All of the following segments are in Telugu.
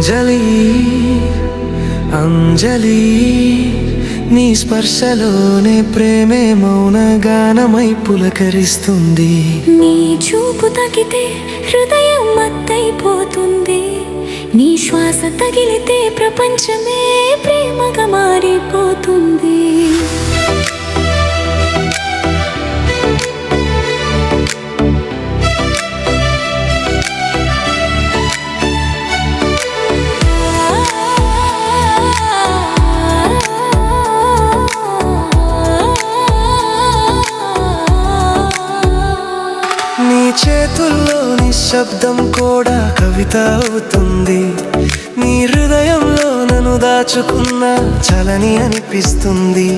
అంజలి అంజలి నీ స్పర్శలోనే ప్రేమే మౌన గానమై పులకరిస్తుంది. నీ చూపు తాకితే హృదయం మత్తైపోతుంది. నీ శ్వాస తగిలితే ప్రపంచమే ప్రేమగా మారిపోతుంది. చేతుల్లో నిశ్శబ్దం కూడా కవిత అవుతుంది. నీ హృదయంలో నన్ను దాచుకున్న చలని అనిపిస్తుంది.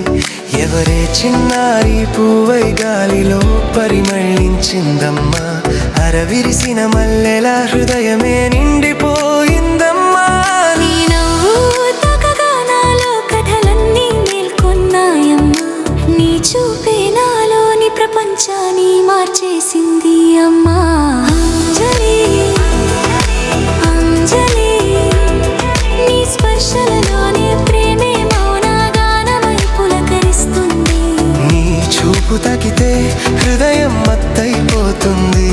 ఎవరే చిన్నారి పువ్వై గాలిలో పరిమళించిందమ్మా. అరవిరిసిన మల్లెల హృదయమే నిండిపోయిందమ్మా. నీ నవ్వు తాకగా నాలో కథలన్నీ మేల్కొన్నాయమ్మా. నీ చూపే నాలోని ప్రపంచాన్ని మార్చేసింది అమ్మా. అంజలి అంజలి నీ స్పర్శలలోనే ప్రేమే మౌన గానమై పులకరిస్తుంది. నీ చూపు తాకితే హృదయం మత్తైపోతుంది.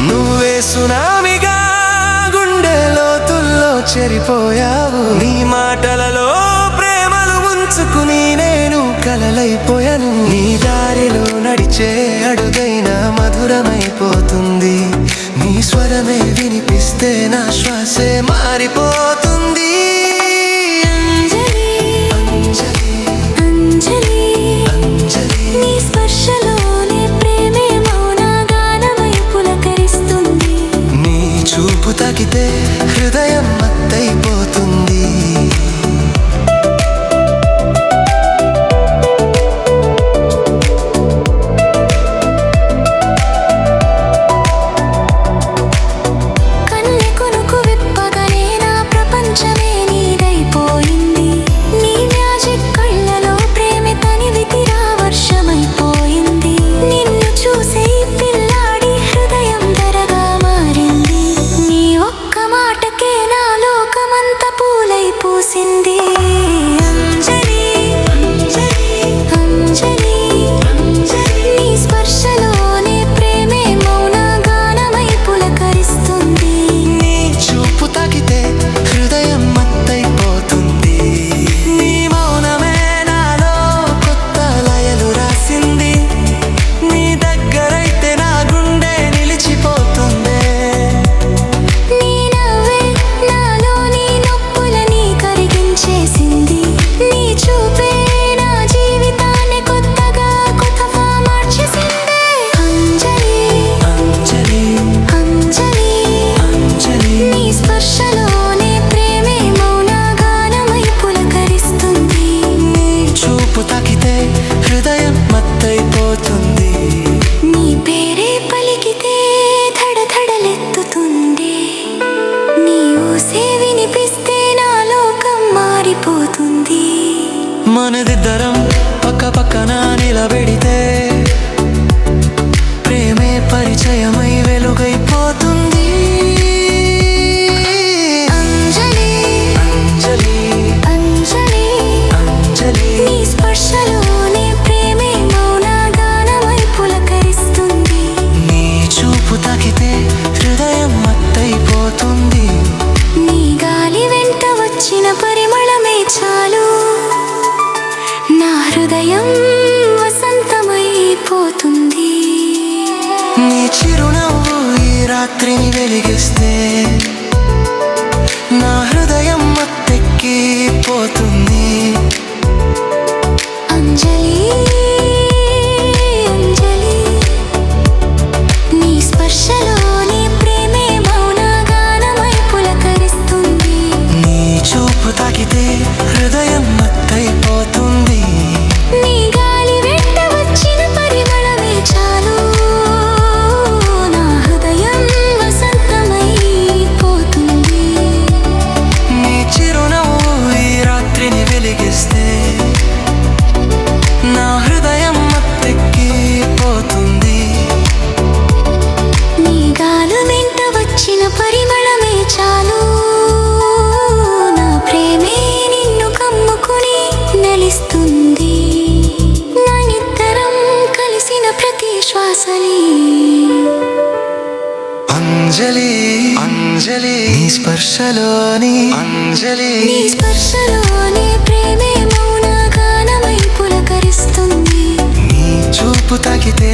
నువ్వే సునామిగా చెరిపోయావు. నీ మాటలలో ప్రేమలు ముంచుకుని నేను కలలైపోయాను. నీ దారిలో నడిచే అడుగైన మధురమైపోతుంది. నీ స్వరమే వినిపిస్తే నా శ్వాసే మారిపోతుంది. అంజలి అంజలి అంజలి అంజలి నీ స్పర్శలోనే ప్రేమే మౌన గానమై పులకరిస్తుంది. నీ చూపు తాకితే హృదయం మత్తైపోతుంది. కన్నె కొనుకు విప్పగానే నా ప్రపంచమే నీదైపోయింది. నీ మ్యాజిక్ కళ్ళలో ప్రేమే తనివి తీరా వర్షమైపోయింది. నిన్ను చూసే పిల్లాడి హృదయం ధరగా మారింది. నీ ఒక్క మాటకే నా లోకమంతా పూలై పూసింది. అంజలి అంజలి అంజలి అంజలి నీ స్పర్శలోనే ప్రేమే మౌన గానమై పులకరిస్తుంది. నీ చూపు తాకితే హృదయం మత్తైపోతుంది. నీ మౌనమే నాలో కొత్త లయలు రాసింది. నీ దగ్గరైతే నా గుండె నిలిచిపోతుంది. నీ నవ్వే నాలోని నొప్పులని కరిగించేసింది. నీ చూపే నా జీవితాన్ని కొత్తగా కొత్తగా మార్చేసింది. అంజలి అంజలి అంజలి అంజలి నీ స్పర్శలోనే ప్రేమే మౌన గానమై పులకరిస్తుంది. నీ చూపు తాకితే హృదయం మత్తైపోతుంది. నీ పేరే పలికితే ధడధడలెత్తుతుంది. నీ ఊసే వినిపిస్తే నా లోకం మారిపోతుంది. మనదిద్దరం పక్క పక్కన నిలబెడితే ప్రేమే పరిచయమై వెలుగైపోతుంది. అంజలి అంజలి అంజలి అంజలి నీ స్పర్శలోనే ప్రేమే మౌన గానమై పులకరిస్తుంది. నీ చూపు తాకితే హృదయం మత్తైపోతుంది. నీ గాలి వెంట వచ్చిన పరిమళమే చాలు నా హృదయం వసంతమైపోతుంది. నీ చిరునవ్వు ఈ రాత్రిని వెలిగిస్తే నా హృదయం మత్తెక్కిపోతుంది. అంజలి అంజలి నీ స్పర్శలోనే ప్రేమే మౌన గానమై పులకరిస్తుంది. నీ చూపు తాకితే హృదయం మత్తైపోతుంది. నీ గాలి వెంట వచ్చిన పరిమళమే చాలు నా హృదయం వసంతమైపోతుంది. నీ చిరునవ్వు ఈ రాత్రిని శ్వాసలే అంజలి అంజలి నీ స్పర్శలోని అంజలి నీ స్పర్శలోనే ప్రేమే మౌన గానమై పులకరిస్తుంది నీ చూపు తాకితే